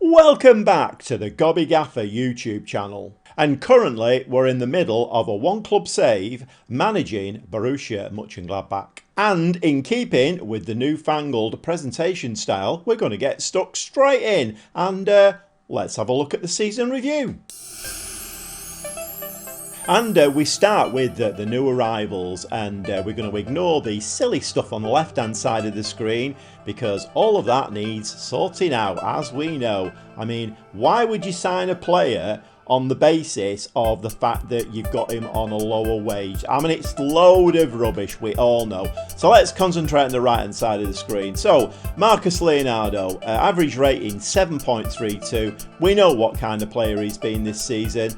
Welcome back to the Gobby Gaffer YouTube channel. And currently we're in the middle of a one club save managing Borussia Monchengladbach. And in keeping with the newfangled presentation style, we're going to get stuck straight in and let's have a look at the season review. And we start with the new arrivals, and we're going to ignore the silly stuff on the left hand side of the screen because all of that needs sorting out, as we know. I mean, why would you sign a player on the basis of the fact that you've got him on a lower wage? I mean, it's a load of rubbish, we all know. So let's concentrate on the right hand side of the screen. So Marcus Leonardo, average rating 7.32. We know what kind of player he's been this season.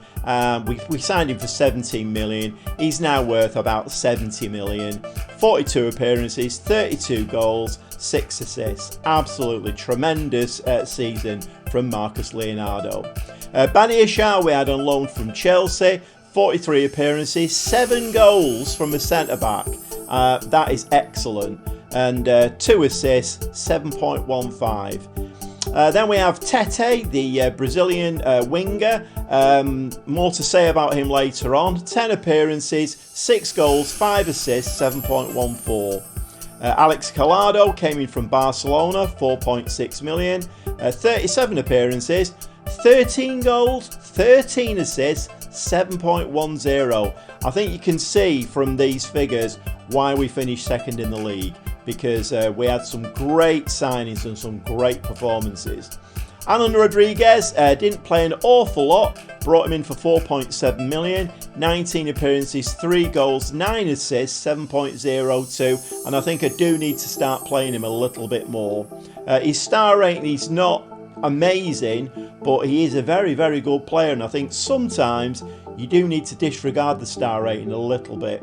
We signed him for 17 million. He's now worth about 70 million. 42 appearances, 32 goals, 6 assists. Absolutely tremendous season from Marcus Leonardo. Badiou Shah we had on loan from Chelsea, 43 appearances, 7 goals from a centre-back. That is excellent. And 2 assists, 7.15. Then we have Tete, the Brazilian winger. More to say about him later on. 10 appearances, 6 goals, 5 assists, 7.14. Alex Collado came in from Barcelona, 4.6 million. 37 appearances, 13 goals, 13 assists, 7.10. I think you can see from these figures why we finished second in the league, because we had some great signings and some great performances. Alan Rodriguez didn't play an awful lot, brought him in for 4.7 million, 19 appearances, 3 goals, 9 assists, 7.02, and I think I do need to start playing him a little bit more. His star rating is not amazing, but he is a very, very good player, and I think sometimes you do need to disregard the star rating a little bit.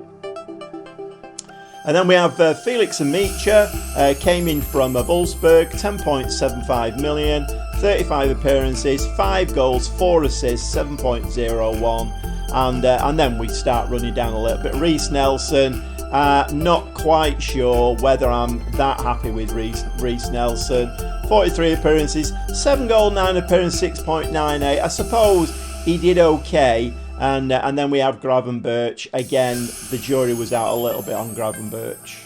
And then we have Felix Amicha, came in from Wolfsburg, 10.75 million, 35 appearances, 5 goals, 4 assists, 7.01. And then we start running down a little bit. Reiss Nelson, not quite sure whether I'm that happy with Reiss Nelson. 43 appearances, 7 goals, 9 appearances, 6.98. I suppose he did okay. And then we have Gravenberch. Again, the jury was out a little bit on Gravenberch.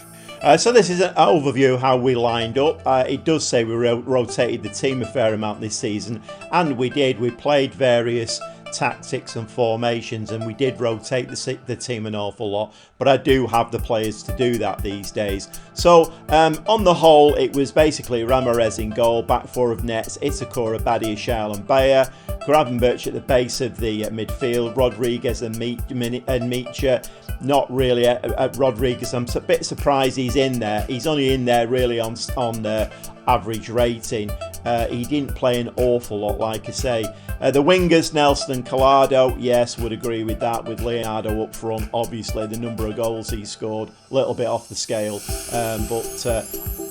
So this is an overview of how we lined up. It does say we rotated the team a fair amount this season, and we did. We played various tactics and formations, and we did rotate the team an awful lot, but I do have the players to do that these days. So on the whole, it was basically Ramirez in goal, back four of nets, Itakura, Badiou Shah and Bayer, Gravenberch at the base of the midfield, Rodriguez and Micha. Not really Rodriguez, I'm a bit surprised he's in there. He's only in there really on average rating. He didn't play an awful lot, like I say. The wingers, Nelson and Collado, yes, would agree with that, with Leonardo up front. Obviously, the number of goals he scored, a little bit off the scale, but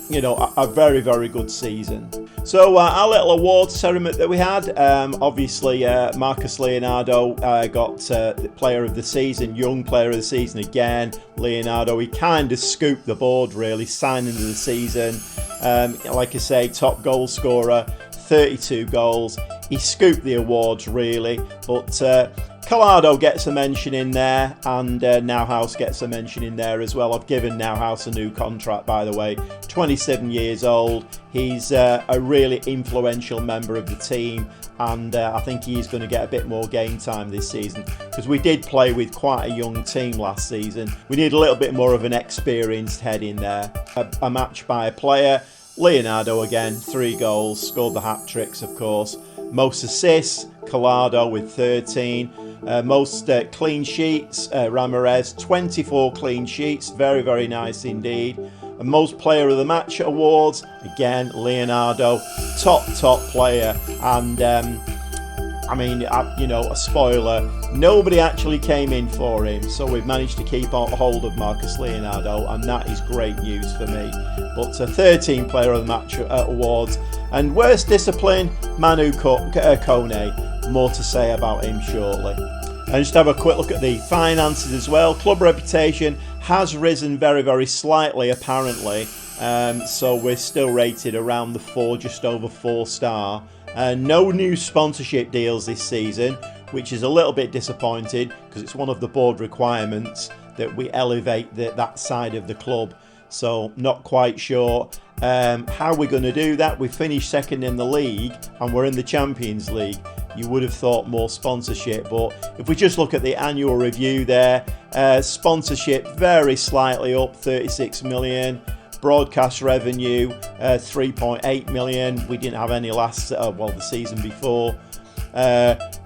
you know, a very, very good season. So our little awards ceremony that we had, obviously Marcus Leonardo got the player of the season, young player of the season again. Leonardo, he kind of scooped the board really, signing of the season. Like I say, top goal scorer, 32 goals. He scooped the awards really, but Collado gets a mention in there, and Nauhaus gets a mention in there as well. I've given Nauhaus a new contract, by the way, 27 years old. He's a really influential member of the team, and I think he's going to get a bit more game time this season, because we did play with quite a young team last season. We need a little bit more of an experienced head in there. A match by a player. Leonardo again, 3 goals, scored the hat-tricks of course. Most assists, Collado with 13. Most clean sheets, Ramirez, 24 clean sheets, very, very nice indeed. And most player of the match awards, again, Leonardo, top player. And I mean, you know, a spoiler, nobody actually came in for him, so we've managed to keep a hold of Marcus Leonardo, and that is great news for me. But 13 player of the match awards. And worst discipline, Manu Kone. More to say about him shortly. And just have a quick look at the finances as well. Club reputation has risen very, very slightly apparently. So we're still rated around the 4, just over 4 star. No new sponsorship deals this season, which is a little bit disappointing because it's one of the board requirements that we elevate that side of the club. So not quite sure how we're going to do that. We finished second in the league and we're in the Champions League. You would have thought more sponsorship, but if we just look at the annual review there, sponsorship very slightly up, 36 million. Broadcast revenue, 3.8 million. We didn't have any last, the season before.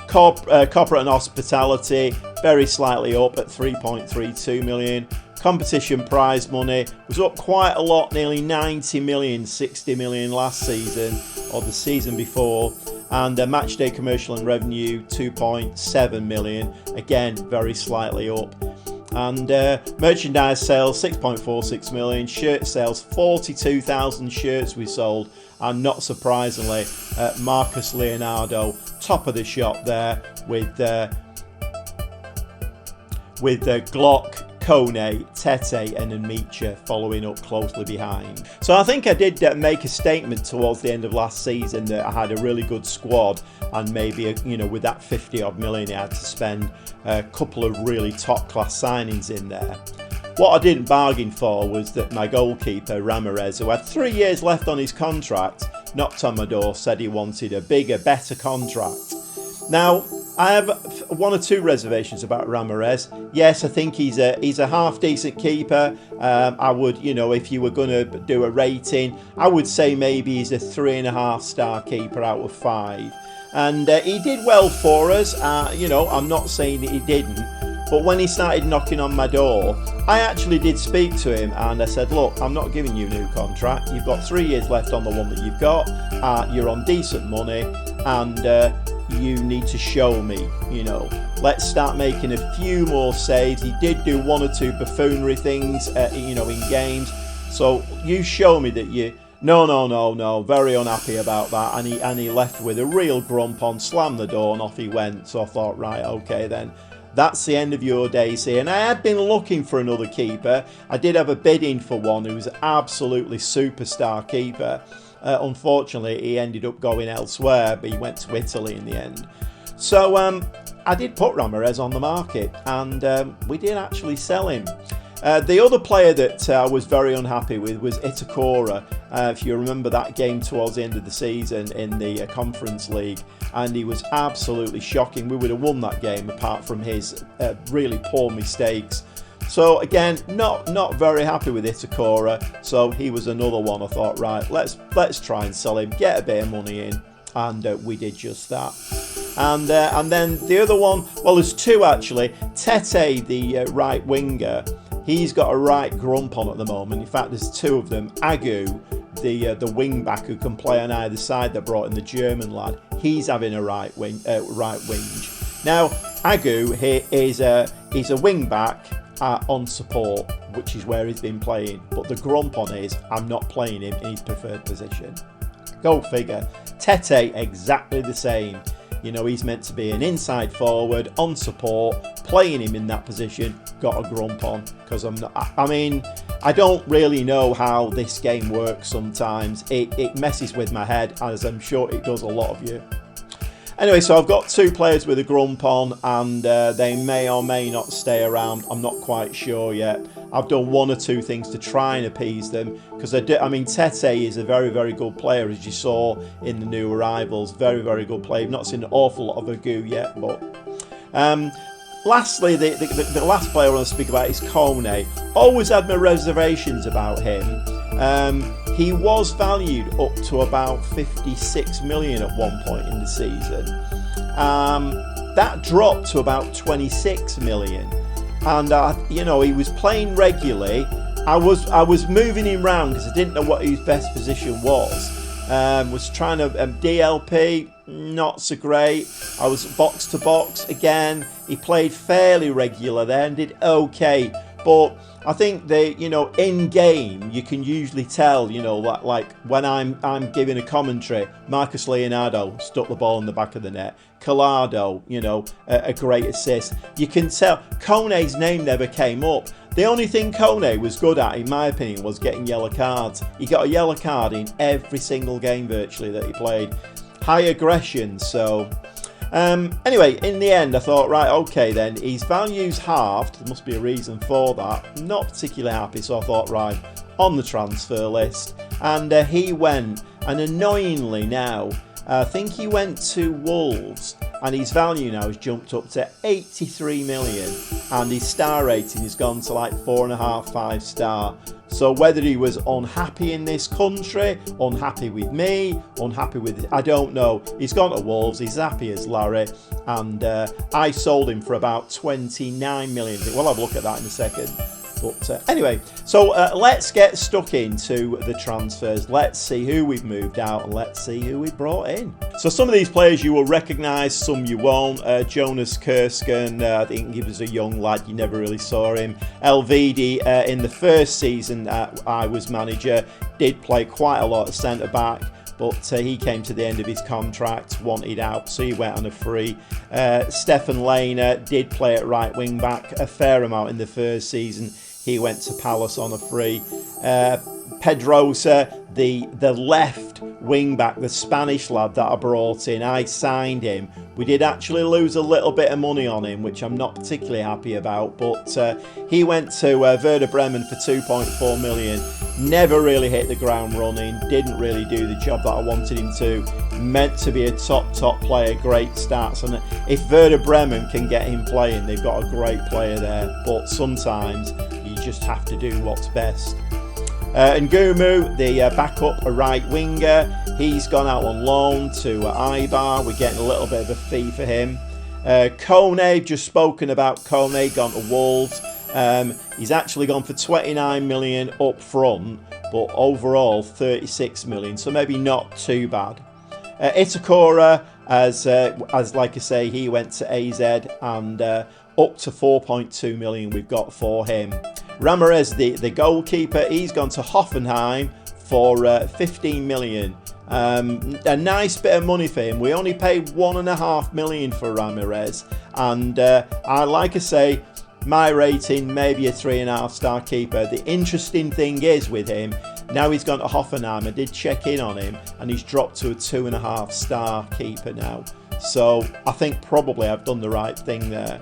Corporate and hospitality, very slightly up at 3.32 million. Competition prize money was up quite a lot, nearly 90 million, 60 million last season or the season before. And match day commercial and revenue, 2.7 million, again, very slightly up. And merchandise sales, 6.46 million. Shirt sales, 42,000 shirts we sold. And not surprisingly, Marcus Leonardo, top of the shop there with Glock, Kone, Tete and Amicha following up closely behind. So I think I did make a statement towards the end of last season that I had a really good squad, and maybe with that 50 odd million I had to spend a couple of really top class signings in there. What I didn't bargain for was that my goalkeeper Ramirez, who had 3 years left on his contract, knocked on my door, said he wanted a bigger, better contract. Now, I have one or two reservations about Ramirez. Yes, I think he's a half decent keeper. I would, if you were going to do a rating, I would say maybe he's a 3.5 star keeper out of 5. And he did well for us. I'm not saying that he didn't. But when he started knocking on my door, I actually did speak to him and I said, look, I'm not giving you a new contract. You've got 3 years left on the one that you've got. You're on decent money and you need to show me, let's start making a few more saves. He did do one or two buffoonery things, in games. So you show me that you, no, very unhappy about that. And he left with a real grump on, slammed the door and off he went. So I thought, right, okay then. That's the end of your days here. And I had been looking for another keeper. I did have a bidding for one who was an absolutely superstar keeper. Unfortunately, he ended up going elsewhere, but he went to Italy in the end. So I did put Ramirez on the market, and we did actually sell him. The other player that I was very unhappy with was Itakura. If you remember that game towards the end of the season in the Conference League, and he was absolutely shocking. We would have won that game apart from his really poor mistakes. So again, not very happy with Itakura. So he was another one. I thought, right, let's try and sell him, get a bit of money in, and we did just that. And then the other one, well, there's two actually. Tete, the right winger, he's got a right grump on at the moment. In fact, there's two of them. Agu, the wing back who can play on either side, that brought in the German lad, he's having a right whinge. Now, Agu he's a wing back on support, which is where he's been playing. But the grump on is, I'm not playing him in his preferred position. Go figure. Tete, exactly the same. He's meant to be an inside forward on support, playing him in that position, got a grump on, because I don't really know how this game works sometimes. It messes with my head, as I'm sure it does a lot of you. Anyway, so I've got two players with a grump on, and they may or may not stay around. I'm not quite sure yet. I've done one or two things to try and appease them, because Tete is a very, very good player, as you saw in the new arrivals. Very, very good player. I've not seen an awful lot of Agu yet, but lastly, the last player I want to speak about is Kone. Always had my reservations about him. He was valued up to about 56 million at one point in the season. That dropped to about 26 million. And he was playing regularly. I was moving him around because I didn't know what his best position was. Was trying to DLP, not so great. I was box to box again. He played fairly regular there and did okay. But I think in game you can usually tell, like when I'm giving a commentary, Marcus Leonardo stuck the ball in the back of the net. Collado, a great assist. You can tell Kone's name never came up. The only thing Kone was good at, in my opinion, was getting yellow cards. He got a yellow card in every single game virtually that he played. high aggression. So anyway, in the end I thought, right, okay then, his value's halved, there must be a reason for that. Not particularly happy, so I thought, right, on the transfer list, and he went, and annoyingly now, I think he went to Wolves, and his value now has jumped up to 83 million, and his star rating has gone to like 4.5, 5 star. So whether he was unhappy in this country, unhappy with me, unhappy with, I don't know. He's gone to Wolves, he's happy as Larry, and I sold him for about 29 million. We'll have a look at that in a second. But anyway, so let's get stuck into the transfers. Let's see who we've moved out and let's see who we brought in. So some of these players you will recognise, some you won't. Jonas Kursken, I think he was a young lad, you never really saw him. Elvedi, in the first season I was manager, did play quite a lot of centre-back. But he came to the end of his contract, wanted out, so he went on a free. Stefan Lehner did play at right wing back a fair amount in the first season. He went to Palace on a free. Pedrosa, the left wing back, the Spanish lad that I brought in, I signed him. We did actually lose a little bit of money on him, which I'm not particularly happy about, but he went to Werder Bremen for 2.4 million. Never really hit the ground running, didn't really do the job that I wanted him to. Meant to be a top player, great stats, and if Werder Bremen can get him playing, they've got a great player there, but sometimes you just have to do what's best. Ngumu, the backup, a right winger, he's gone out on loan to Eibar. We're getting a little bit of a fee for him. Kone, just spoken about Kone, gone to Wolves. He's actually gone for 29 million up front, but overall 36 million, so maybe not too bad. Itakura, as like I say, he went to AZ, and up to 4.2 million we've got for him. Ramirez, the goalkeeper, he's gone to Hoffenheim for 15 million. A nice bit of money for him. We only paid 1.5 million for Ramirez, and like I say, my rating, maybe a 3.5 star keeper. The interesting thing is with him, now he's gone to Hoffenheim, I did check in on him, and he's dropped to a 2.5 star keeper now. So I think probably I've done the right thing there.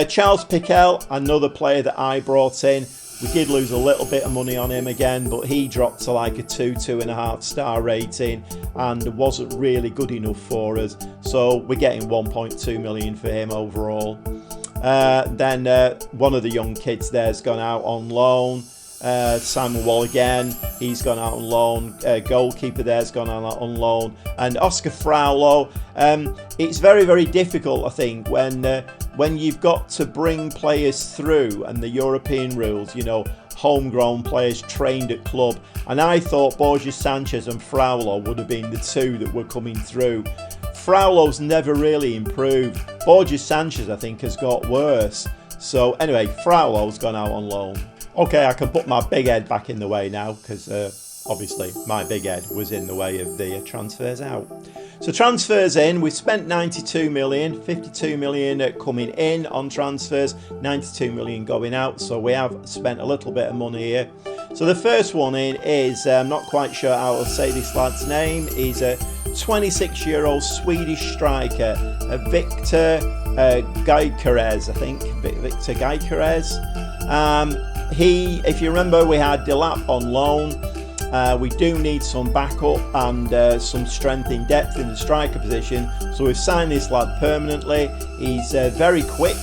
Charles Piquel, another player that I brought in. We did lose a little bit of money on him again, but he dropped to like a 2.5 star rating and wasn't really good enough for us. So we're getting 1.2 million for him overall. Then one of the young kids there's gone out on loan. Simon Wall again, he's gone out on loan. Goalkeeper there's gone out on loan. And Oscar Fraulo, it's very difficult, I think, when you've got to bring players through and the European rules, you know, homegrown players trained at club. And I thought Borja Sanchez and Fraulo would have been the two that were coming through. Fraulo's never really improved. Borja Sanchez, I think, has got worse. So anyway, Fraulo's gone out on loan. Okay, I can put my big head back in the way now, because obviously my big head was in the way of the transfers out. So transfers in, we've spent 92 million, 52 million coming in on transfers, 92 million going out, so we have spent a little bit of money here. So the first one in is, I'm not quite sure how to say this lad's name, he's a 26-year-old Swedish striker, Victor Gyökeres, I think, Victor Gyökeres. If you remember, we had Delap on loan. We do need some backup and some strength in depth in the striker position, so we've signed this lad permanently. He's very quick,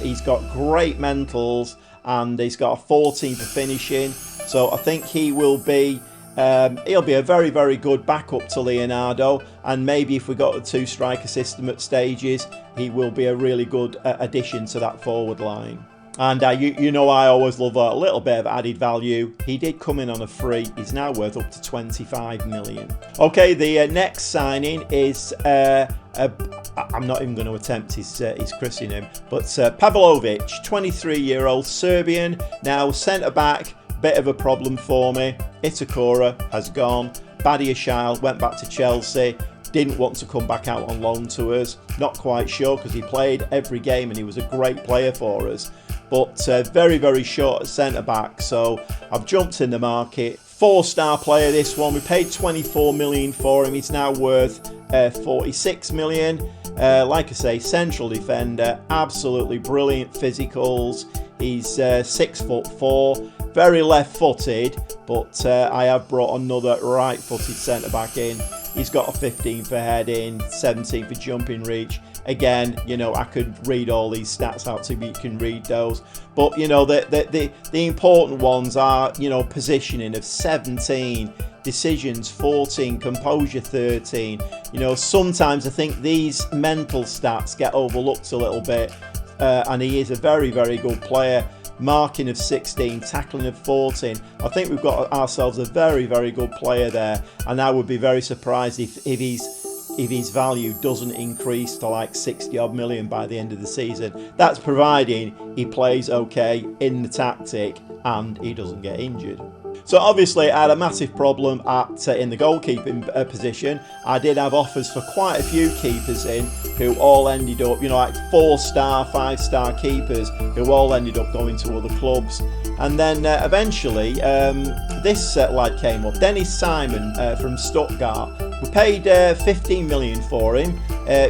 he's got great mentals, and he's got a 14 for finishing, so I think he will be he'll be a very good backup to Leonardo, and maybe if we got a 2-striker system at stages, he will be a really good addition to that forward line. And you know I always love a little bit of added value. He did come in on a free. He's now worth up to 25 million. Okay, the next signing is, I'm not even going to attempt his Christian name, but Pavlovic, 23-year-old Serbian, now centre-back, bit of a problem for me. Itakura has gone. Badia Child went back to Chelsea. Didn't want to come back out on loan to us. Not quite sure, because he played every game and he was a great player for us. But very short at centre-back, so I've jumped in the market 4-star player, this one. We paid 24 million for him. He's now worth 46 million. Like I say, central defender, absolutely brilliant physicals. He's 6'4", very left-footed, but I have brought another right-footed centre-back in. He's got a 15 for heading, 17 for jumping reach. Again, you know, I could read all these stats out so you can read those. But, you know, the important ones are, you know, positioning of 17, decisions 14, composure 13. You know, sometimes I think these mental stats get overlooked a little bit. And he is a very, very good player. Marking of 16, tackling of 14. I think we've got ourselves a very, very good player there, and I would be very surprised if his value doesn't increase to like 60 odd million by the end of the season. That's providing he plays okay in the tactic and he doesn't get injured. So obviously I had a massive problem in the goalkeeping position. I did have offers for quite a few keepers in who all ended up, you know, like 4-star, 5-star keepers who all ended up going to other clubs. And then eventually this lad came up, Dennis Simon from Stuttgart. We paid 15 million for him.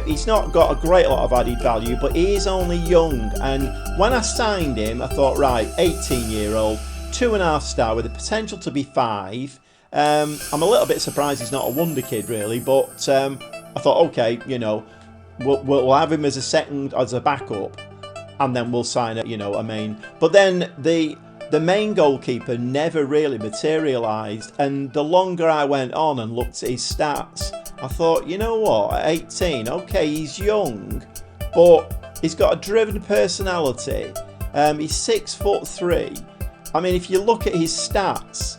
He's not got a great lot of added value, but he is only young. And when I signed him, I thought, right, 18-year-old, 2.5-star with the potential to be 5. I'm a little bit surprised he's not a wonder kid, really, but I thought, okay, you know, we'll have him as a backup, and then we'll sign it, you know, a main. But then the main goalkeeper never really materialised, and the longer I went on and looked at his stats, I thought, you know what, at 18, okay, he's young, but he's got a driven personality. He's 6'3". I mean, if you look at his stats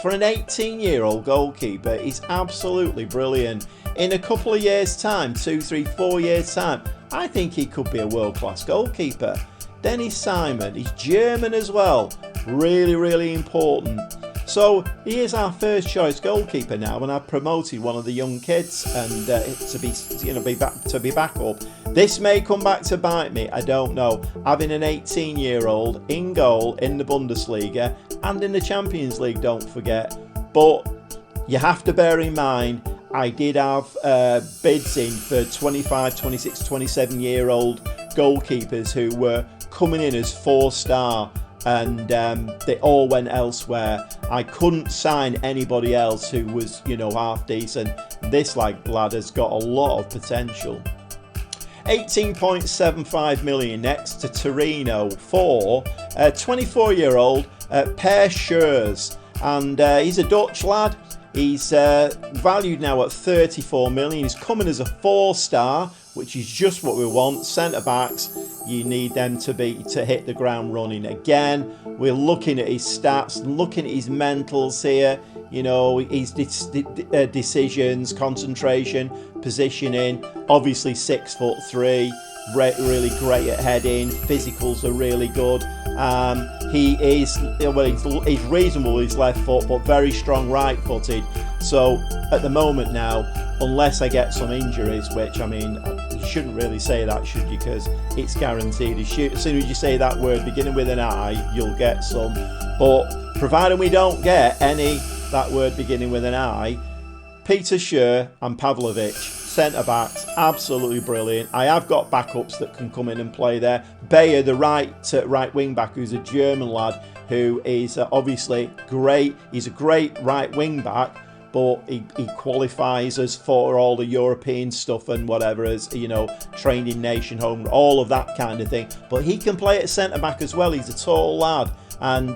for an 18-year-old goalkeeper is absolutely brilliant. In a couple of years' time, 2, 3, 4 years' time, I think he could be a world-class goalkeeper. Dennis Simon, he's German as well. Really, really important. So he is our first choice goalkeeper now, and I've promoted one of the young kids and to be back up. This may come back to bite me, I don't know. Having an 18-year-old in goal in the Bundesliga and in the Champions League, don't forget. But you have to bear in mind, I did have bids in for 25, 26, 27-year-old goalkeepers who were coming in as 4-star. And they all went elsewhere. I couldn't sign anybody else who was, you know, half decent. This lad has got a lot of potential. 18.75 million next to Torino for 24-year-old Per Schurz, and he's a Dutch lad. He's valued now at 34 million. He's coming as a 4-star, which is just what we want. Centre backs, you need them to hit the ground running. Again, we're looking at his stats, looking at his mentals here. You know, his decisions, concentration, positioning. Obviously 6'3", really great at heading. Physicals are really good. He's reasonable with his left foot, but very strong right-footed. So at the moment now, unless I get some injuries, which, I mean, you shouldn't really say that, should you? Because it's guaranteed. As soon as you say that word beginning with an I, you'll get some. But provided we don't get that word beginning with an I, Peter Schur and Pavlovic, centre-backs, absolutely brilliant. I have got backups that can come in and play there. Bayer, the right wing-back, who's a German lad, who is obviously great. He's a great right wing-back, but he qualifies us for all the European stuff and whatever, as you know, trained in nation home, all of that kind of thing. But he can play at centre-back as well. He's a tall lad. And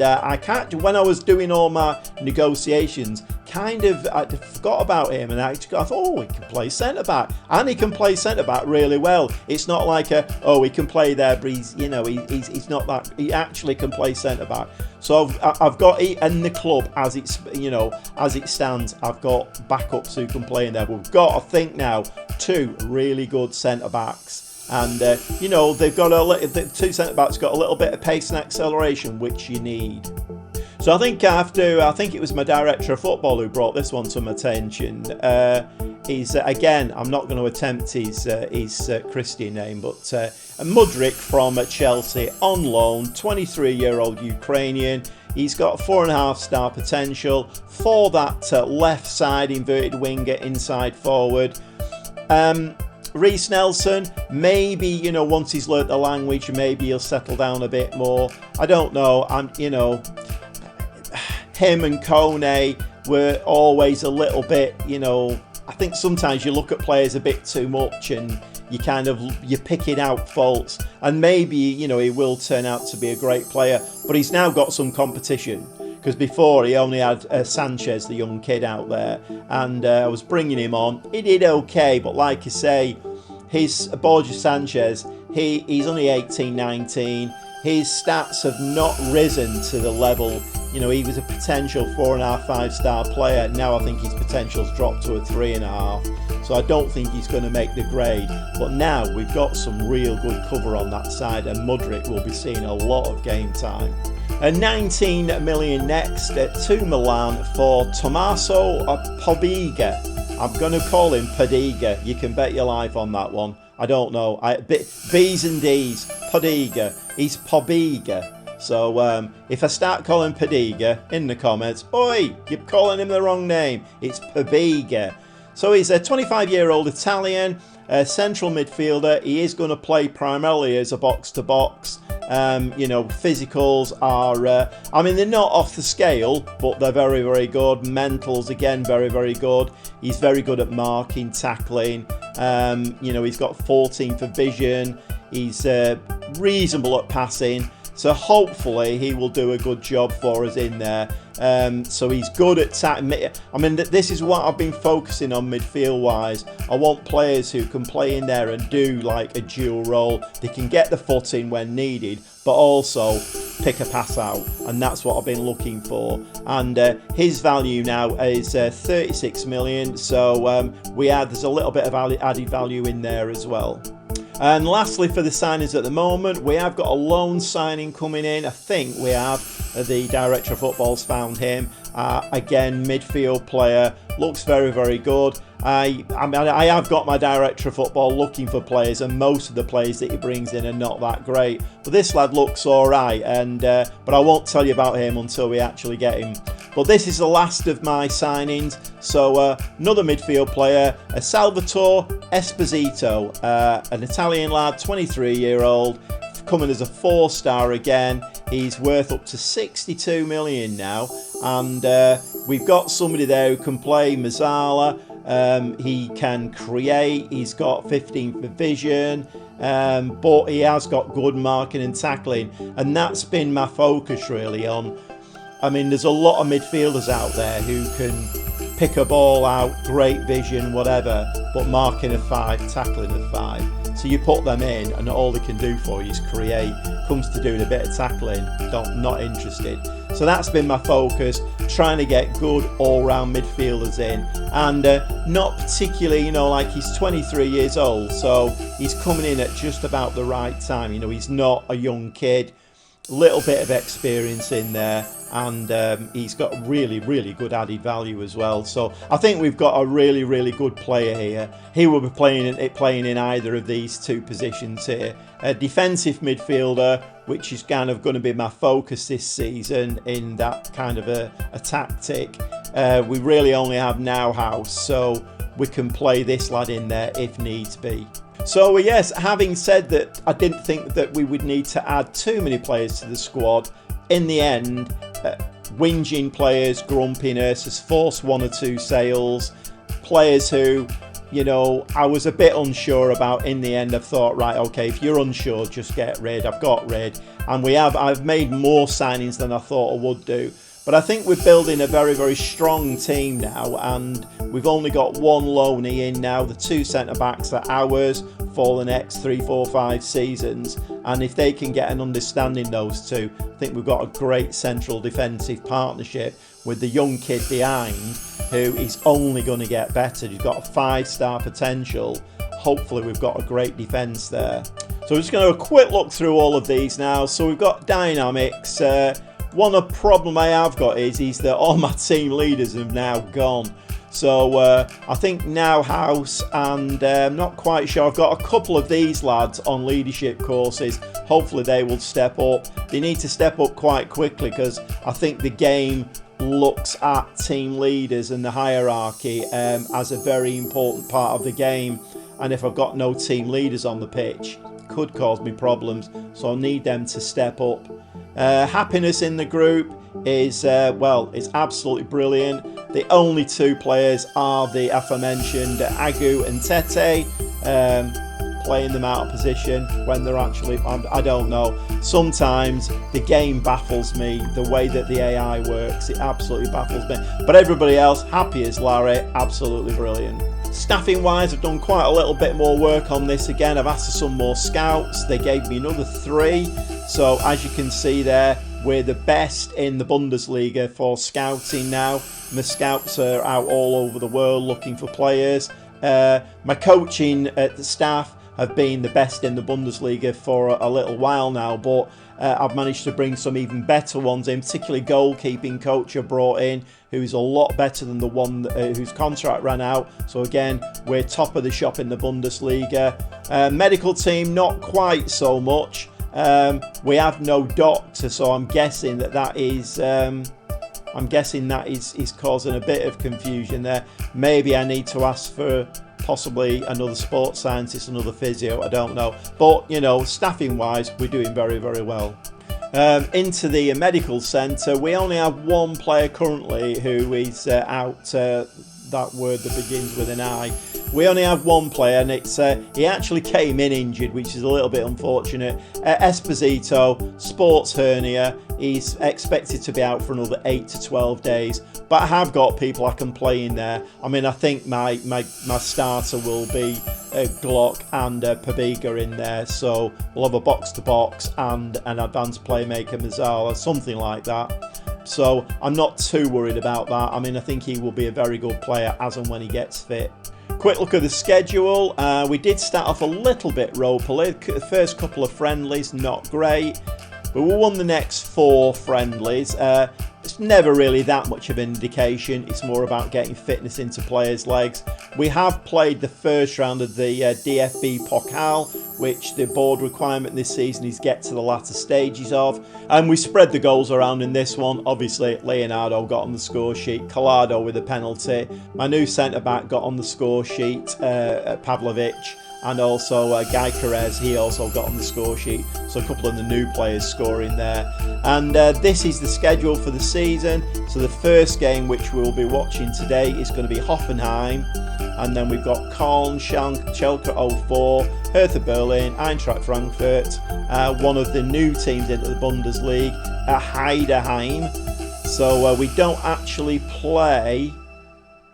when I was doing all my negotiations, I forgot about him, and I thought, oh, he can play centre back, and he can play centre back really well. It's not like he can play there, but he's not that. He actually can play centre back. So I've got in the club as it stands. I've got backups who can play in there. But we've got, I think now, 2 really good centre backs. And they've got the 2 centre backs got a little bit of pace and acceleration, which you need. So I think it was my director of football who brought this one to my attention. He's again, I'm not going to attempt his Christian name, but Mudryk from Chelsea on loan, 23-year-old Ukrainian. He's got 4.5 star potential for that left side inverted winger, inside forward. Reece Nelson, maybe, you know, once he's learnt the language, maybe he'll settle down a bit more. I don't know. You know, him and Kone were always a little bit, you know, I think sometimes you look at players a bit too much and you're picking out faults, and maybe, you know, he will turn out to be a great player, but he's now got some competition, because before he only had Sanchez, the young kid out there, and I was bringing him on. He did okay, but like I say, his Borja Sanchez, he's only 18, 19. His stats have not risen to the level, you know, he was a potential 4.5, 5-star player. Now I think his potential's dropped to a 3.5. So I don't think he's going to make the grade. But now we've got some real good cover on that side, and Mudryk will be seeing a lot of game time. 19 million next to Milan for Tommaso Pobega. I'm going to call him Padiga. You can bet your life on that one. I don't know. B's and D's. Padiga. He's Pobega. So if I start calling Padiga in the comments, oi, you're calling him the wrong name. It's Pobega. So he's a 25-year-old Italian central midfielder. He is going to play primarily as a box-to-box. You know, physicals are, I mean, they're not off the scale, but they're very, very good. Mentals, again, very, very good. He's very good at marking, tackling. You know, he's got 14 for vision. He's reasonable at passing. So hopefully he will do a good job for us in there. So he's good at I mean, this is what I've been focusing on midfield-wise. I want players who can play in there and do like a dual role. They can get the foot in when needed, but also pick a pass out. And that's what I've been looking for. And his value now is 36 million. So there's a little bit of added value in there as well. And lastly, for the signings at the moment, we have got a loan signing coming in. I think we have. The director of football's found him. Again, midfield player. Looks very, very good. I have got my director of football looking for players, and most of the players that he brings in are not that great. But this lad looks all right, and but I won't tell you about him until we actually get him. But this is the last of my signings. So another midfield player, Salvatore Esposito, an Italian lad, 23-year-old, coming as a 4-star again. He's worth up to 62 million now, and we've got somebody there who can play Mazzala. He can create. He's got 15 for vision. But he has got good marking and tackling, and that's been my focus really on. I mean, there's a lot of midfielders out there who can pick a ball out, great vision, whatever, but marking a 5, tackling a 5. So you put them in, and all they can do for you is create. Comes to doing a bit of tackling, not interested. So that's been my focus, trying to get good all-round midfielders in, and not particularly, you know, like he's 23 years old, so he's coming in at just about the right time. You know, he's not a young kid, little bit of experience in there, and he's got really, really good added value as well. So I think we've got a really, really good player here. He will be playing in either of these two positions here. A defensive midfielder, which is kind of going to be my focus this season in that kind of a tactic. We really only have Nauhaus, so we can play this lad in there if needs be. So yes, having said that, I didn't think that we would need to add too many players to the squad. In the end, whinging players, grumpiness has forced 1 or 2 sales. Players who, you know, I was a bit unsure about. In the end, I've thought, right, okay, if you're unsure, just get rid. I've got rid, and I've made more signings than I thought I would do. But I think we're building a very, very strong team now, and we've only got one loanee in now. The 2 centre-backs are ours for the next 3, 4, 5 seasons. And if they can get an understanding, those two, I think we've got a great central defensive partnership with the young kid behind, who is only going to get better. He's got a 5-star potential. Hopefully we've got a great defence there. So we're just going to have a quick look through all of these now. So we've got dynamics. One problem I have got is that all my team leaders have now gone. So I think now House, and I'm not quite sure. I've got a couple of these lads on leadership courses. Hopefully they will step up. They need to step up quite quickly, because I think the game looks at team leaders and the hierarchy as a very important part of the game. And if I've got no team leaders on the pitch, it could cause me problems. So I need them to step up. Happiness in the group is, well, it's absolutely brilliant. The only two players are the aforementioned Agu and Tete, playing them out of position when they're actually, I don't know. Sometimes the game baffles me, the way that the AI works. It absolutely baffles me. But everybody else, happy as Larry, absolutely brilliant. Staffing wise, I've done quite a little bit more work on this again. I've asked for some more scouts. They gave me another 3. So as you can see there, we're the best in the Bundesliga for scouting now. My scouts are out all over the world looking for players. My coaching staff have been the best in the Bundesliga for a little while now, but I've managed to bring some even better ones in, particularly goalkeeping coach I brought in, who's a lot better than the one whose contract ran out. So again, we're top of the shop in the Bundesliga. Medical team, not quite so much. We have no doctor, so I'm guessing that is causing a bit of confusion there. Maybe I need to ask for possibly another sports scientist, another physio, I don't know. But, you know, staffing wise, we're doing very, very well. Into the medical centre, we only have one player currently who is out, that word that begins with an I. We only have one player, and it's he actually came in injured, which is a little bit unfortunate. Esposito, sports hernia. He's expected to be out for another 8 to 12 days. But I have got people I can play in there. I mean, I think my starter will be Glock and Pabiga in there. So we'll have a box-to-box and an advanced playmaker, Mazzala, something like that. So I'm not too worried about that. I mean, I think he will be a very good player as and when he gets fit. Quick look at the schedule. We did start off a little bit ropily. The first couple of friendlies, not great. But we won the next 4 friendlies. It's never really that much of an indication. It's more about getting fitness into players' legs. We have played the first round of the DFB Pokal, which the board requirement this season is get to the latter stages of. And we spread the goals around in this one. Obviously, Leonardo got on the score sheet. Collado with a penalty. My new centre-back got on the score sheet, Pavlovic. And also Guy Carrez, he also got on the score sheet. So a couple of the new players scoring there. And this is the schedule for the season. So the first game which we'll be watching today is going to be Hoffenheim. And then we've got Köln, Schalke 04, Hertha Berlin, Eintracht Frankfurt. One of the new teams into the Bundesliga, Heidenheim. So we don't actually play...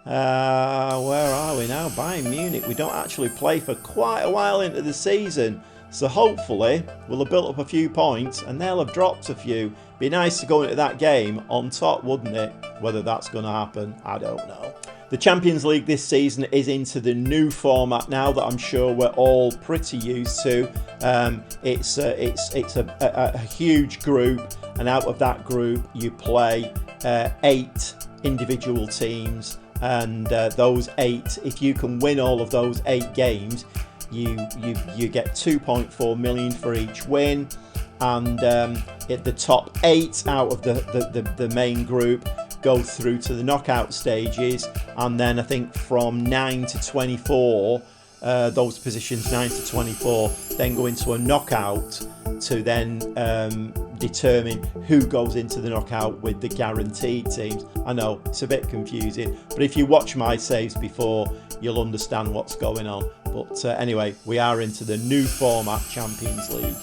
where are we now? Bayern Munich. We don't actually play for quite a while into the season, so hopefully we'll have built up a few points and they'll have dropped a few. Be nice to go into that game on top, wouldn't it? Whether that's going to happen, I don't know. The Champions League this season is into the new format now that I'm sure we're all pretty used to. It's a huge group, and out of that group you play 8 individual teams. And those 8, if you can win all of those 8 games, you get 2.4 million for each win. And the top 8 out of the main group go through to the knockout stages, and then I think from 9 to 24, those positions 9 to 24 then go into a knockout to then determine who goes into the knockout with the guaranteed teams. I know it's a bit confusing, but if you watch my saves before, you'll understand what's going on. But anyway, we are into the new format Champions League.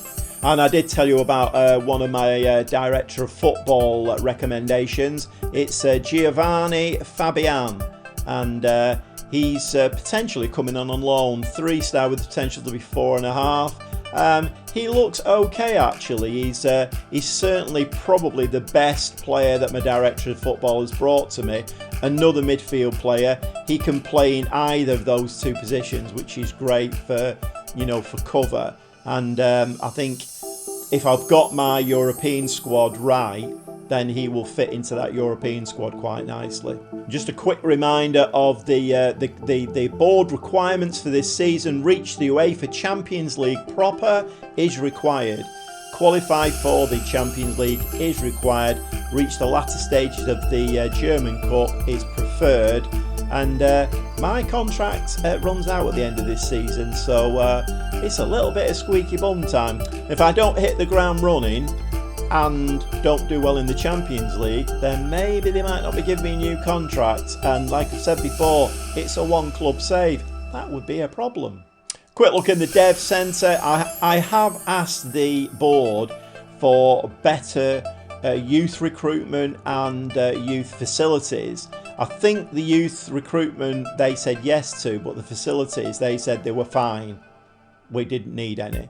And I did tell you about one of my director of football recommendations. It's Giovanni Fabian, and he's potentially coming on loan, 3-star with potential to be 4.5. He looks okay actually. He's certainly probably the best player that my director of football has brought to me. Another midfield player. He can play in either of those 2 positions, which is great for, you know, for cover. And I think if I've got my European squad right, then he will fit into that European squad quite nicely. Just a quick reminder of the board requirements for this season. Reach the UEFA Champions League proper is required. Qualify for the Champions League is required. Reach the latter stages of the German Cup is preferred. And my contract runs out at the end of this season, so it's a little bit of squeaky bum time. If I don't hit the ground running and don't do well in the Champions League, then maybe they might not be giving me a new contract. And like I said before, it's a one club save. That would be a problem. Quick look in the dev centre. I have asked the board for better youth recruitment and youth facilities. I think the youth recruitment they said yes to, but the facilities they said they were fine. We didn't need any.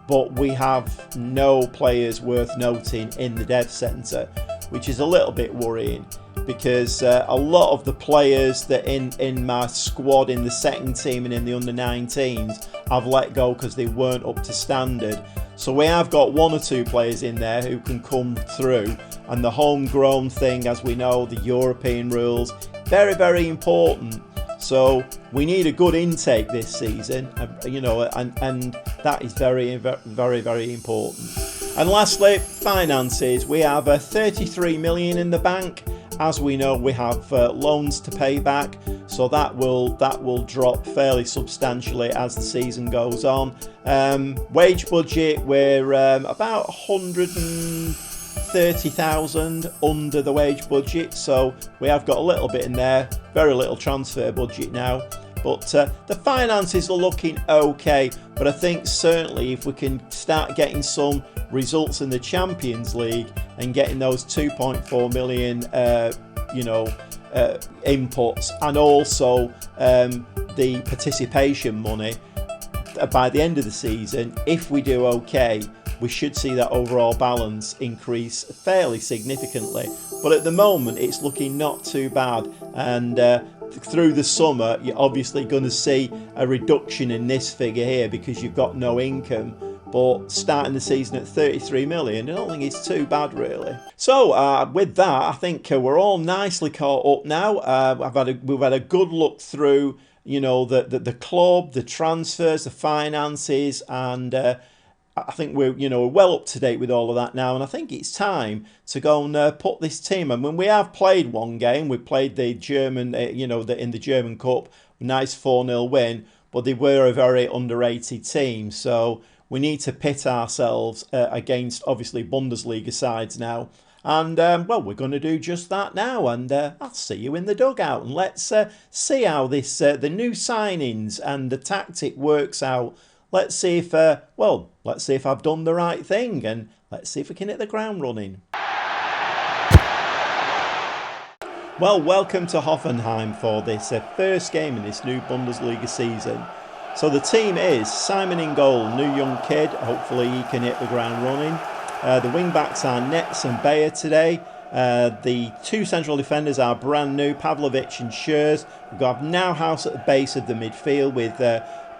But we have no players worth noting in the dev centre, which is a little bit worrying, because a lot of the players that in my squad in the second team and in the under-19s I've let go because they weren't up to standard. So we have got one or two players in there who can come through, and the homegrown thing, as we know, the European rules, very, very important. So we need a good intake this season, you know, and that is very, very, very important. And lastly, finances. We have 33 million in the bank. As we know, we have loans to pay back, so that will drop fairly substantially as the season goes on. Wage budget, we're about 130,000 under the wage budget, so we have got a little bit in there. Very little transfer budget now, but the finances are looking okay. But I think certainly if we can start getting some results in the Champions League and getting those 2.4 million inputs, and also the participation money by the end of the season, if we do okay, we should see that overall balance increase fairly significantly. But at the moment it's looking not too bad, and through the summer you're obviously going to see a reduction in this figure here because you've got no income. But starting the season at 33 million, I don't think it's too bad really. So with that, I think we're all nicely caught up now. We've had a good look through, you know, the club, the transfers, the finances, and I think we're well up to date with all of that now. And I think it's time to go and put this team. And when we have played one game, we played the German, in the German Cup, nice 4-0 win, but they were a very underrated team. So we need to pit ourselves against, obviously, Bundesliga sides now. And, well, we're going to do just that now. And I'll see you in the dugout. And let's see how this the new signings and the tactic works out. Let's see if, let's see if I've done the right thing. And let's see if we can hit the ground running. Well, welcome to Hoffenheim for this first game in this new Bundesliga season. So the team is Simon in goal, new young kid. Hopefully he can hit the ground running. The wing backs are Netz and Bayer today. The two central defenders are brand new, Pavlovic and Schurz. We've got Nauhaus at the base of the midfield with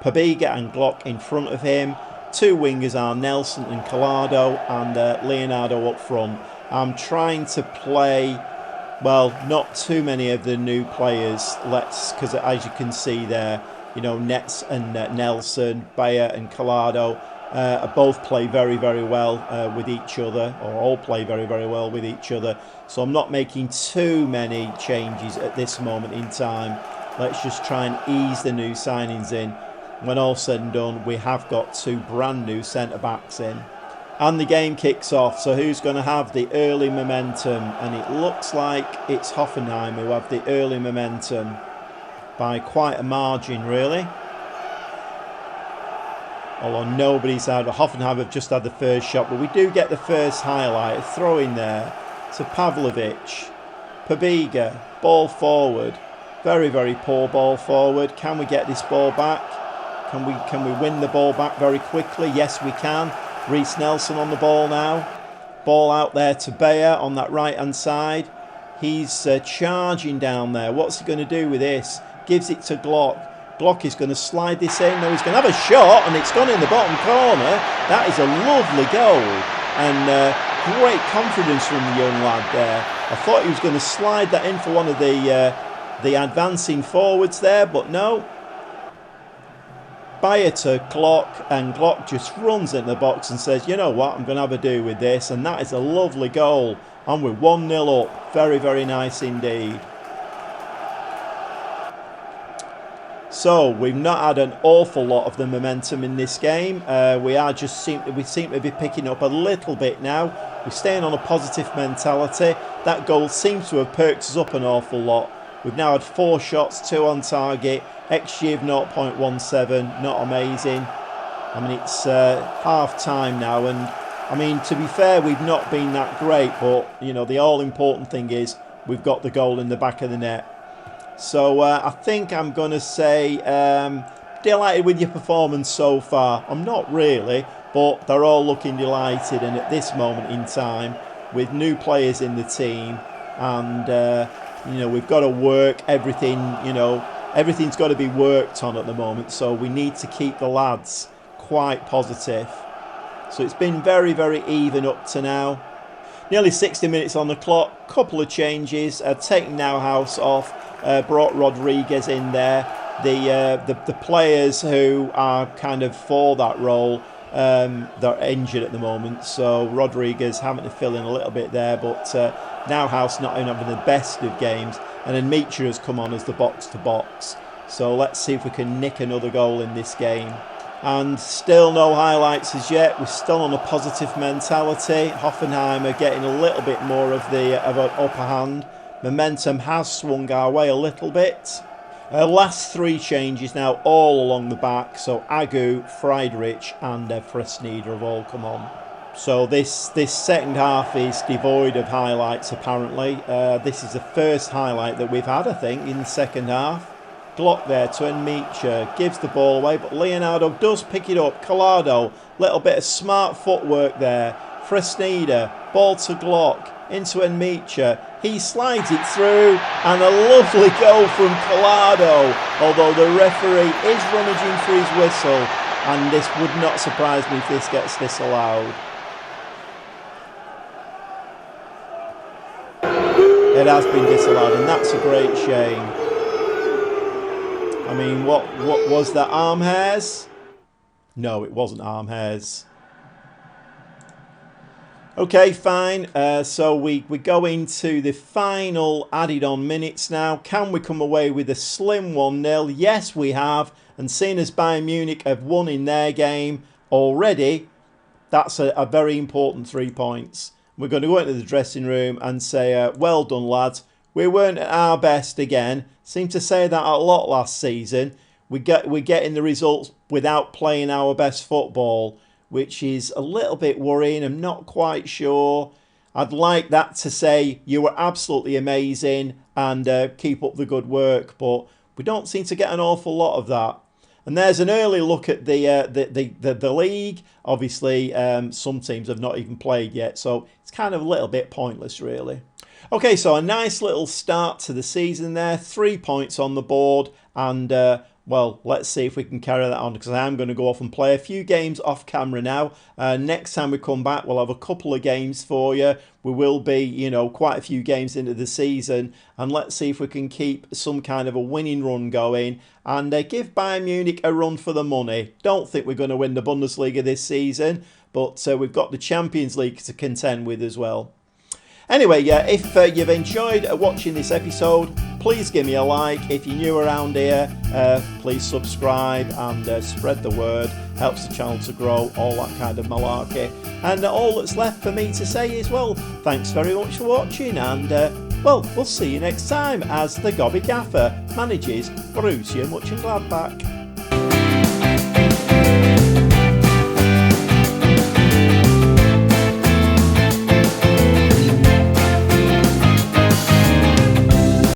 Pabiga and Glock in front of him. Two wingers are Nelson and Collado, and Leonardo up front. I'm trying to play, well, not too many of the new players, because as you can see there, you know, Netz and Nelson, Bayer and Collado both play very, very well with each other, or all play very, very well with each other. So I'm not making too many changes at this moment in time. Let's just try and ease the new signings in. When all's said and done, we have got two brand new centre-backs in. And the game kicks off, so who's going to have the early momentum? And it looks like it's Hoffenheim who have the early momentum by quite a margin, really. Although nobody's had, Hoffenheim have just had the first shot, but we do get the first highlight. A throw in there to Pavlovic. Pabiga, ball forward. Very, very poor ball forward. Can we get this ball back? Can we win the ball back very quickly? Yes, we can. Reece Nelson on the ball now. Ball out there to Bayer on that right-hand side. He's charging down there. What's he going to do with this? Gives it to Glock. Glock is going to slide this in. No, he's going to have a shot, and it's gone in the bottom corner. That is a lovely goal. And great confidence from the young lad there. I thought he was going to slide that in for one of the advancing forwards there, but no. Bayer to Glock, and Glock just runs into the box and says, you know what, I'm going to have a do with this, and that is a lovely goal. And we're 1-0 up. Very, very nice indeed. So we've not had an awful lot of the momentum in this game. We seem to be picking up a little bit now. We're staying on a positive mentality. That goal seems to have perked us up an awful lot. We've now had 4 shots, 2 on target, XG of 0.17, not amazing. I mean, it's half time now, and I mean, to be fair, we've not been that great, but you know, the all important thing is we've got the goal in the back of the net. So I think I'm going to say delighted with your performance so far. I'm not really, but they're all looking delighted, and at this moment in time, with new players in the team, and you know, we've got to work everything, you know, everything's got to be worked on at the moment, so we need to keep the lads quite positive. So it's been very, very even up to now. Nearly 60 minutes on the clock, couple of changes, taking Nauhaus off, brought Rodriguez in there. The players who are kind of for that role, they're injured at the moment, so Rodriguez having to fill in a little bit there, but Nauhaus not even having the best of games, and then Mitra has come on as the box-to-box. So let's see if we can nick another goal in this game. And still no highlights as yet. We're still on a positive mentality. Hoffenheim are getting a little bit more of an upper hand. Momentum has swung our way a little bit. Last 3 changes now, all along the back. So Agu, Friedrich and Fresneda have all come on. So this second half is devoid of highlights apparently. This is the first highlight that we've had, I think, in the second half. Glock there to Enmicha, gives the ball away, but Leonardo does pick it up. Collado, little bit of smart footwork there. Fresneda, ball to Glock, into Enmicha. He slides it through, and a lovely goal from Collado. Although the referee is rummaging for his whistle, and this would not surprise me if this gets disallowed. It has been disallowed, and that's a great shame. I mean, what was that, arm hairs? No, it wasn't arm hairs. Okay, fine. So we go into the final added on minutes now. Can we come away with a slim 1-0? Yes, we have. And seeing as Bayern Munich have won in their game already, that's a very important 3 points. We're going to go into the dressing room and say, well done, lads. We weren't at our best again. Seemed to say that a lot last season. We're getting the results without playing our best football, which is a little bit worrying. I'm not quite sure. I'd like that to say you were absolutely amazing and keep up the good work, but we don't seem to get an awful lot of that. And there's an early look at the league. Obviously, some teams have not even played yet, so it's kind of a little bit pointless, really. Okay, so a nice little start to the season there. 3 points on the board, and well, let's see if we can carry that on, because I am going to go off and play a few games off camera now. Next time we come back, we'll have a couple of games for you. We will be, you know, quite a few games into the season, and let's see if we can keep some kind of a winning run going and give Bayern Munich a run for the money. Don't think we're going to win the Bundesliga this season, but we've got the Champions League to contend with as well. Anyway, yeah, if you've enjoyed watching this episode, please give me a like. If you're new around here, please subscribe and spread the word. Helps the channel to grow, all that kind of malarkey. And all that's left for me to say is, well, thanks very much for watching, and well, we'll see you next time as the Gobby Gaffer manages Borussia Monchengladbach.